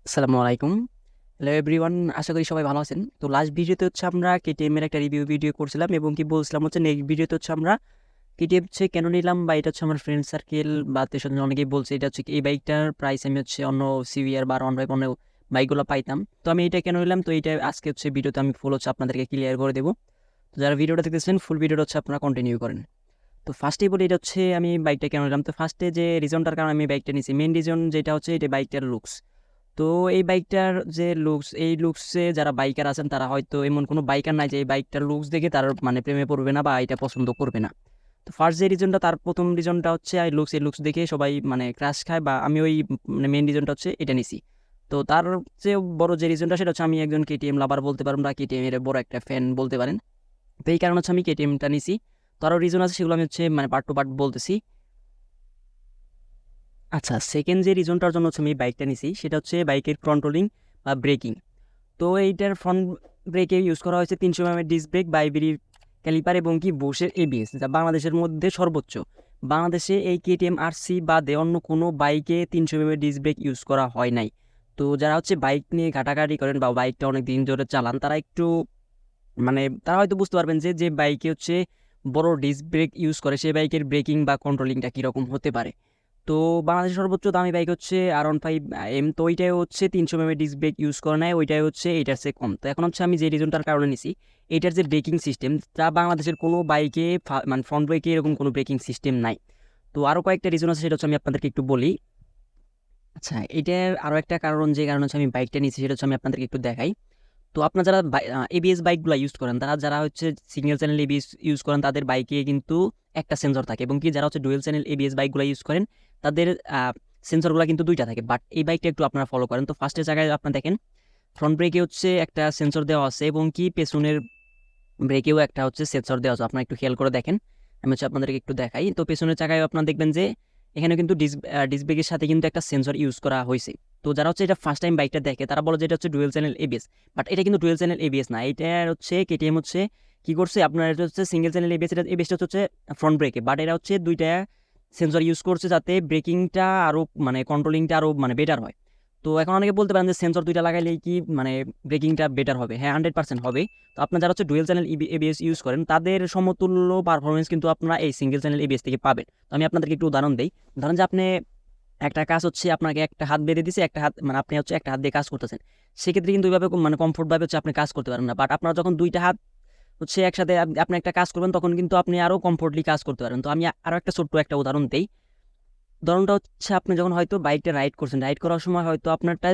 আসসালামু আলাইকুম। Hello everyone, আশা করি সবাই ভালো আছেন। তো লাস্ট ভিডিওতে হচ্ছে আমরা কেটিএম এর একটা রিভিউ ভিডিও করছিলাম এবং কি বলছিলাম হচ্ছে নেক্সট ভিডিওতে হচ্ছে আমরা কেটিএম হচ্ছে কেন নিলাম বা এটা হচ্ছে আমার ফ্রেন্ড সার্কেল বা আত্মীয়স্বজন অনেকেই বলছে এটা হচ্ছে এই বাইকটার প্রাইস আমি হচ্ছে অন্য সিভিআর বা অন্য বাইকগুলো পাইতাম। তো আমি এটা কেন নিলাম, তো এইটা আজকে হচ্ছে ভিডিওতে আমি ফুল হচ্ছে আপনাদেরকে ক্লিয়ার করে দেবো। তো যারা ভিডিওটা দেখতেছেন ফুল ভিডিওটা হচ্ছে আপনারা কন্টিনিউ করেন। তো ফার্স্টেই বলি এটা হচ্ছে আমি বাইকটা কেন নিলাম। তো ফার্স্টে যে রিজনটার কারণে আমি বাইকটা নিয়েছি, মেন রিজন যেটা হচ্ছে এটা বাইকটার লুকস। তো এই বাইকটার যে লুকস, এই লুকসে যারা বাইকার আছেন তারা হয়তো এমন কোনো বাইকার নাই যে এই বাইকটার লুকস দেখে তার মানে প্রেমে পড়বে না বা এটা পছন্দ করবে না। তো ফার্স্ট যে রিজনটা, তার প্রথম রিজনটা হচ্ছে এই লুকস দেখে সবাই মানে ক্রাশ খায় বা আমি ওই মানে মেন রিজনটা হচ্ছে এটা নিছি। তো তার চেয়ে বড় যে রিজনটা সেটা হচ্ছে আমি একজন কেটিএম লাভার বলতে পারেন বা কেটিএম এর বড় একটা ফ্যান বলতে পারেন। তো এই কারণে হচ্ছে আমি কেটিএমটা নিছি। তো আরও রিজন আছে, সেগুলো আমি হচ্ছে মানে পার্ট টু পার্ট বলতেছি। আচ্ছা, সেকেন্ড যে রিজনটার জন্য হচ্ছে আমি এই বাইকটা নিছি সেটা হচ্ছে বাইকের কন্ট্রোলিং বা ব্রেকিং। তো এইটার ফ্রন্ট ব্রেকে ইউজ করা হয়েছে 300 mm ডিস্ক ব্রেক, বাইবেরি ক্যালিপার এবং কি বোশের এবিএস, যা বাংলাদেশের মধ্যে সর্বোচ্চ। বাংলাদেশে এই কেটিএম আরসি বাদে অন্য কোনো বাইকে 300 mm ডিস্ক ব্রেক ইউজ করা হয় নাই। তো যারা হচ্ছে বাইক নিয়ে ঘাটাঘাটি করেন বা বাইকটা অনেক দিন ধরে চালান তারা একটু মানে তারা হয়তো বুঝতে পারবেন যে যে বাইকে হচ্ছে বড় ডিস্ক ব্রেক ইউজ করে সেই বাইকের ব্রেকিং বা কন্ট্রোলিংটা কীরকম হতে পারে। তো বাংলাদেশের সর্বোচ্চ দামি বাইক হচ্ছে R15M, তো ওইটাই হচ্ছে 300 mm ডিস্ক ব্রেক ইউজ করে নেয়, ওইটাই হচ্ছে এইটার চেয়ে কম। তো এখন হচ্ছে আমি যে রিজনটার কারণে নিছি, এইটার যে ব্রেকিং সিস্টেম তা বাংলাদেশের কোনো বাইকে মানে ফ্রন্ট ব্রেকে এরকম কোনো ব্রেকিং সিস্টেম নাই। তো আরও কয়েকটা রিজন আছে, সেটা হচ্ছে আমি আপনাদেরকে একটু বলি। আচ্ছা, এটার আরও একটা কারণ যে কারণ হচ্ছে আমি বাইকটা নিয়েছি সেটা হচ্ছে আমি আপনাদেরকে একটু দেখাই। তো আপনারা যারা এবিএস বাইকগুলো ইউজ করেন, তারা যারা হচ্ছে সিঙ্গেল চ্যানেল এবিএস ইউজ করেন তাদের বাইকে কিন্তু একটা সেন্সর থাকে, এবং কি যারা হচ্ছে ডুয়েল চ্যানেল এবিএস বাইকগুলো ইউজ করেন তাদের সেন্সরগুলো কিন্তু দুইটা থাকে। বাট এই বাইকটা একটু আপনারা ফলো করেন। তো ফার্স্টের জায়গায় আপনারা দেখেন ফ্রন্ট ব্রেকে হচ্ছে একটা সেন্সর দেওয়া আছে এবং কি পেছনের ব্রেকেও একটা হচ্ছে সেন্সর দেওয়া আছে, আপনারা একটু খেয়াল করে দেখেন। আমি হচ্ছে আপনাদেরকে একটু দেখাই। তো পেছনের চাকায় আপনারা দেখবেন যে এখানে কিন্তু ডিস্ক ব্রেকের সাথে কিন্তু একটা সেন্সর ইউজ করা হয়েছে। তো যারা হচ্ছে এটা ফার্স্ট টাইম বাইকটা দেখে তারা বলে যে এটা হচ্ছে ডুয়েল চ্যানেল এবিএস, বাট এটা কিন্তু ডুয়েল চ্যানেল এবিএস না। এটা হচ্ছে কেটিএম হচ্ছে কি করছে, আপনার এটা হচ্ছে সিঙ্গেল চ্যানেল এবিএস, এটা এবিএসটা হচ্ছে ফ্রন্ট ব্রেকে, বাট এটা হচ্ছে দুইটা সেন্সর ইউজ করছে যাতে ব্রেকিংটা আরও মানে কন্ট্রোলিংটা আরও মানে বেটার হয়। তো এখন অনেকে বলতে পারেন যে সেন্সর দুইটা লাগাইলেই কি মানে ব্রেকিংটা বেটার হবে? হ্যাঁ, 100% হবে। তো আপনার যারা হচ্ছে ডুয়েল চ্যানেল এবিএস ইউজ করেন তাদের সমতুল্য পারফরমেন্স কিন্তু আপনারা এই সিঙ্গেল চ্যানেল এবিএস থেকে পাবেন। তো আমি আপনাদেরকে একটু উদাহরণ দিই। ধরেন যে আপনি একটা কাজ হচ্ছে আপনাকে একটা হাত বেঁধে দিছে, একটা হাত মানে আপনি হচ্ছে একটা হাত দিয়ে কাজ করতেছেন, সেক্ষেত্রে কিন্তু ওইভাবে মানে কমফোর্ট ভাবে হচ্ছে আপনি কাজ করতে পারেন না। বাট আপনারা যখন দুইটা হাত হচ্ছে একসাথে আপনি একটা কাজ করবেন তখন কিন্তু আপনি আরো কমফোর্টলি কাজ করতে পারেন। তো আমি আরো একটা ছোট্ট একটা উদাহরণ দিই। ধরনটা হচ্ছে আপনি যখন হয়তো বাইকটা রাইড করছেন, রাইড করার সময় হয়তো আপনারটা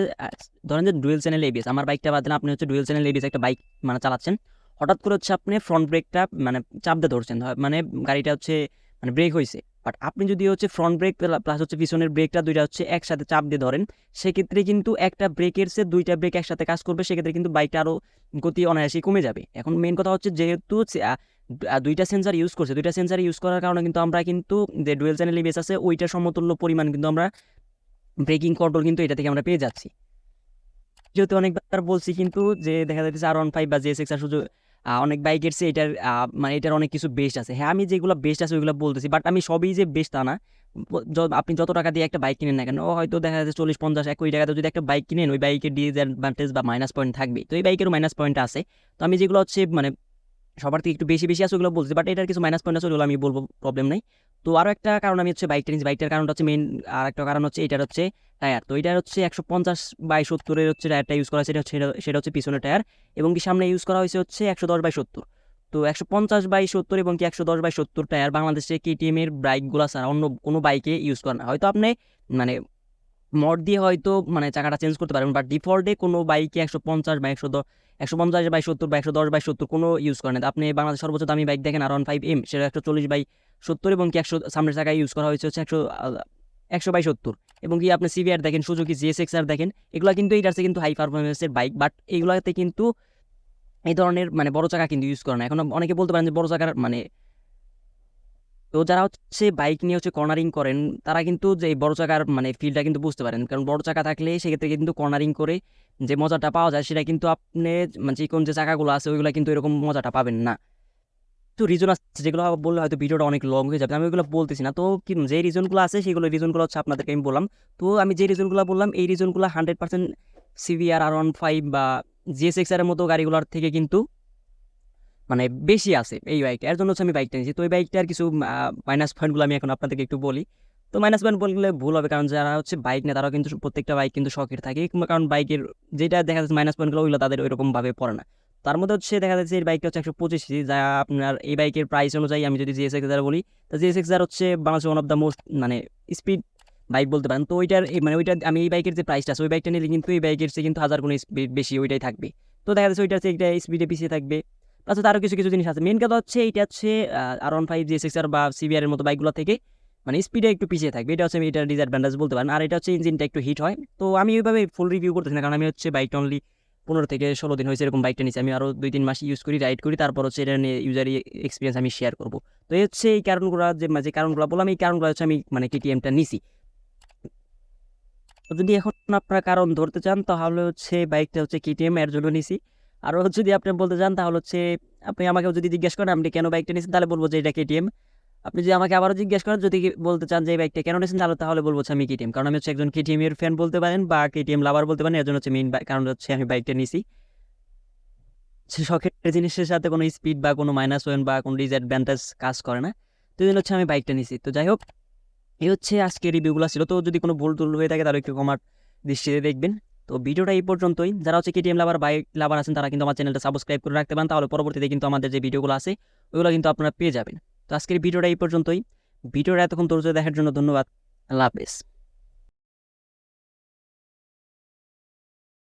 ধরেন যে ডুয়েল চ্যানেল এবিএস, আমার বাইকটা বাদ দিন, আপনি হচ্ছে ডুয়েল চ্যানেল এবিএস একটা বাইক মানে চালাচ্ছেন, হঠাৎ করে হচ্ছে আপনি ফ্রন্ট ব্রেকটা মানে চাপ দিয়ে ধরছেন, মানে গাড়িটা হচ্ছে মানে ব্রেক হয়েছে। বাট আপনি যদি হচ্ছে ফ্রন্ট ব্রেক প্লাস হচ্ছে পিছনের ব্রেকটা দুইটা হচ্ছে একসাথে চাপ দিয়ে ধরেন, সেক্ষেত্রে কিন্তু একটা ব্রেকের চেয়ে দুইটা ব্রেক একসাথে কাজ করবে, সেক্ষেত্রে কিন্তু বাইকটা আরও গতি অনায়াসেই কমে যাবে। এখন মেন কথা হচ্ছে যেহেতু দুইটা সেন্সার ইউজ করছে, দুইটা সেন্সার ইউজ করার কারণে কিন্তু আমরা কিন্তু যে ডুয়েল চ্যানেল এবিএস আছে ওইটা সমতুল্য পরিমাণ কিন্তু আমরা ব্রেকিং কন্ট্রোল কিন্তু এটা থেকে আমরা পেয়ে যাচ্ছি। যেহেতু অনেকবার বলছি কিন্তু যে দেখা যাচ্ছে R15 বা JSX আর শুধু অনেক বাইকের চেয়ে এটার মানে এটার অনেক কিছু বেস্ট আছে। হ্যাঁ, আমি যেগুলো বেস্ট আছে ওইগুলো বলতেছি, বাট আমি সবই যে বেস্ট তা না। আপনি যত টাকা দিয়ে একটা বাইক কিনেন না কেন, ও হয়তো দেখা যাচ্ছে 40, 50, 1 কোটি টাকাতে যদি একটা বাইক কিনেন, ওই বাইকের ডিসঅ্যাডভান্টেজ বা মাইনাস পয়েন্ট থাকবে। তো এই বাইকেরও মাইনাস পয়েন্ট আছে। তো আমি যেগুলো হচ্ছে মানে সবার থেকে একটু বেশি বেশি আছে ওগুলো বলছি, বাট এটার কিছু মাইনাস পয়েন্ট আছে ওগুলো আমি বলবো, প্রবলেম নাই। তো আরও একটা কারণ আমি হচ্ছে বাইকটা নিচ্ছি, বাইকটার কারণটা হচ্ছে মেন আর একটা কারণ হচ্ছে এটার হচ্ছে টায়ার। তো এটার হচ্ছে 150/70 হচ্ছে টায়ারটা ইউজ করা হয়েছে, সেটা হচ্ছে পিছনের টায়ার, এবং কি সামনে ইউজ করা হয়েছে হচ্ছে 110/70। তো 150/70 এবং কি 110/70 টায়ার বাংলাদেশে কেটিএম এর বাইকগুলো ছাড়া অন্য কোনো বাইকে ইউজ করে না। হয়তো আপনি মানে মড দিয়ে হয়তো মানে চাকাটা চেঞ্জ করতে পারবেন, বাট ডিফল্টে কোনো বাইকে 150/110 150/70 বা 110/70 কোনো ইউজ করে না। আপনি বাংলাদেশ সর্বোচ্চ দামি বাইক দেখেন R15M, সেটা 140/70 এবং কি 100 সামনের জায়গায় ইউজ করা হয়েছে হচ্ছে 100/70। এবং কি আপনি সিভিআর দেখেন, সুজুকি জিএসএক্সআর দেখেন, এগুলো কিন্তু এইটার চেয়ে কিন্তু হাই পারফরমেন্সের বাইক, বাট এইগুলোতে কিন্তু এই ধরনের মানে বড় চাকা কিন্তু ইউজ করে না। এখন অনেকে বলতে পারেন যে বড় চাকার মানে, তো যারা হচ্ছে বাইক নিয়ে হচ্ছে কর্নারিং করেন তারা কিন্তু যে এই বড় চাকার মানে ফিলটা কিন্তু বুঝতে পারেন, কারণ বড় চাকা থাকলে সেক্ষেত্রে কিন্তু কর্নারিং করে যে মজাটা পাওয়া যায় সেটা কিন্তু আপনি মানে চিকন যে চাকাগুলো আছে ওইগুলো কিন্তু এরকম মজাটা পাবেন না। তো রিজন আছে যেগুলো বললে হয়তো ভিডিওটা অনেক লং হয়ে যাবে, আমি ওইগুলো বলতেছি না। তো কি যে রিজনগুলো আছে সেগুলো রিজনগুলো হচ্ছে আপনাদেরকে আমি বললাম। তো আমি যে রিজনগুলো বললাম এই রিজনগুলো 100% সিভিআর R15 বা GSX-R এর মতো গাড়িগুলোর থেকে কিন্তু মানে বেশি আছে এই বাইকটা। এর জন্য হচ্ছে আমি বাইকটা নিয়েছি। তো এই বাইকটার কিছু মাইনাস পয়েন্টগুলো আমি এখন আপনাদেরকে একটু বলি। তো মাইনাস পয়েন্ট বললে ভুল হবে, কারণ যারা হচ্ছে বাইক নেয় তারাও কিন্তু প্রত্যেকটা বাইক কিন্তু শখের থাকে, কারণ বাইকের যেটা দেখা যাচ্ছে মাইনাস পয়েন্টগুলো ওইগুলো তাদের ওইরকমভাবে পড়ে না। তার মধ্যে হচ্ছে দেখা যাচ্ছে এই বাইকটা হচ্ছে 125 যা আপনার এই বাইকের প্রাইস অনুযায়ী আমি যদি GSX-R বলি, তো GSX-R হচ্ছে Bangladesh one of the most মানে স্পিড বাইক বলতে পারেন। তো ওইটার মানে ওইটা আমি এই বাইকের যে প্রাইসটা আছে ওই বাইকটা নিলে কিন্তু এই বাইকের চেয়ে কিন্তু 1000 গুণ স্পিড বেশি ওইটাই থাকবে। তো দেখা যাচ্ছে ওইটার চেয়ে একটা স্পিডে পিছিয়ে থাকবে। প্লাস আরও কিছু কিছু জিনিস আছে। মেন কথা হচ্ছে এইটা হচ্ছে R15 GSX-R বা CBR এর মতো বাইকগুলো থেকে মানে স্পিডে একটু পিছিয়ে থাকবে। এটা হচ্ছে আমি এটার ডিসঅ্যাডভান্টেজ বলতে পারেন। আর এটা হচ্ছে ইঞ্জিনটা একটু হিট হয়। তো আমি ওইভাবে ফুল রিভিউ করতেছি না, কারণ আমি হচ্ছে বাইকটা অনলি 15 থেকে 16 দিন হয়েছে এরকম বাইকটা নিচ্ছি। আমি আরও 2-3 মাস ইউজ করি, রাইড করি, তারপর হচ্ছে এটা নিয়ে ইউজার এক্সপিরিয়েন্স আমি শেয়ার করবো। তো এই হচ্ছে এই কারণগুলো যে কারণগুলো বললাম, এই কারণগুলো হচ্ছে আমি মানে KTM-টা নিছি। তো যদি এখন আপনারা কারণ ধরতে চান তাহলে হচ্ছে বাইকটা হচ্ছে KTM এর জন্য নিছি। আরও যদি আপনি বলতে চান তাহলে হচ্ছে আপনি আমাকে যদি জিজ্ঞেস করেন আপনি কেন বাইকটা নিয়েছেন, তাহলে বলবো যে এটা KTM। আপনি যদি আমাকে আবারও জিজ্ঞেস করেন, যদি বলতে চান যে এই বাইকটা কেন নিয়েছেন, তাহলে বলবো হচ্ছে আমি KTM, কারণ আমি হচ্ছে একজন KTM এর ফ্যান বলতে পারেন বা KTM লাভার বলতে পারেন। এর জন্য হচ্ছে মেইন কারণ হচ্ছে আমি বাইকটা নিছি। সে শখের জিনিসের সাথে কোনো স্পিড বা কোনো মাইনাস পয়েন্ট বা কোনো ডিসঅ্যাডভান্টেজ কাজ করে না। তো এই জন্য হচ্ছে আমি বাইকটা নিছি। তো যাই হোক, এই হচ্ছে আজকে রিভিউগুলো ছিল। তো যদি কোনো ভুল টুল হয়ে থাকে তাহলে একটু কমার দৃষ্টিতে দেখবেন। তো ভিডিওটা এই পর্যন্তই। যারা হচ্ছে KTM লাভার, বাইক লাভার আছেন, তারা কিন্তু আমার চ্যানেলটা সাবস্ক্রাইব করে রাখতে পারেন, তাহলে পরবর্তীতে কিন্তু আমাদের যে ভিডিওগুলো আছে ওইগুলো কিন্তু আপনারা পেয়ে যাবেন। তো আজকের ভিডিওটা এই পর্যন্তই। ভিডিওটা এতক্ষণ ধৈর্য দেখার জন্য ধন্যবাদ। আল্লাহ হাফেজ।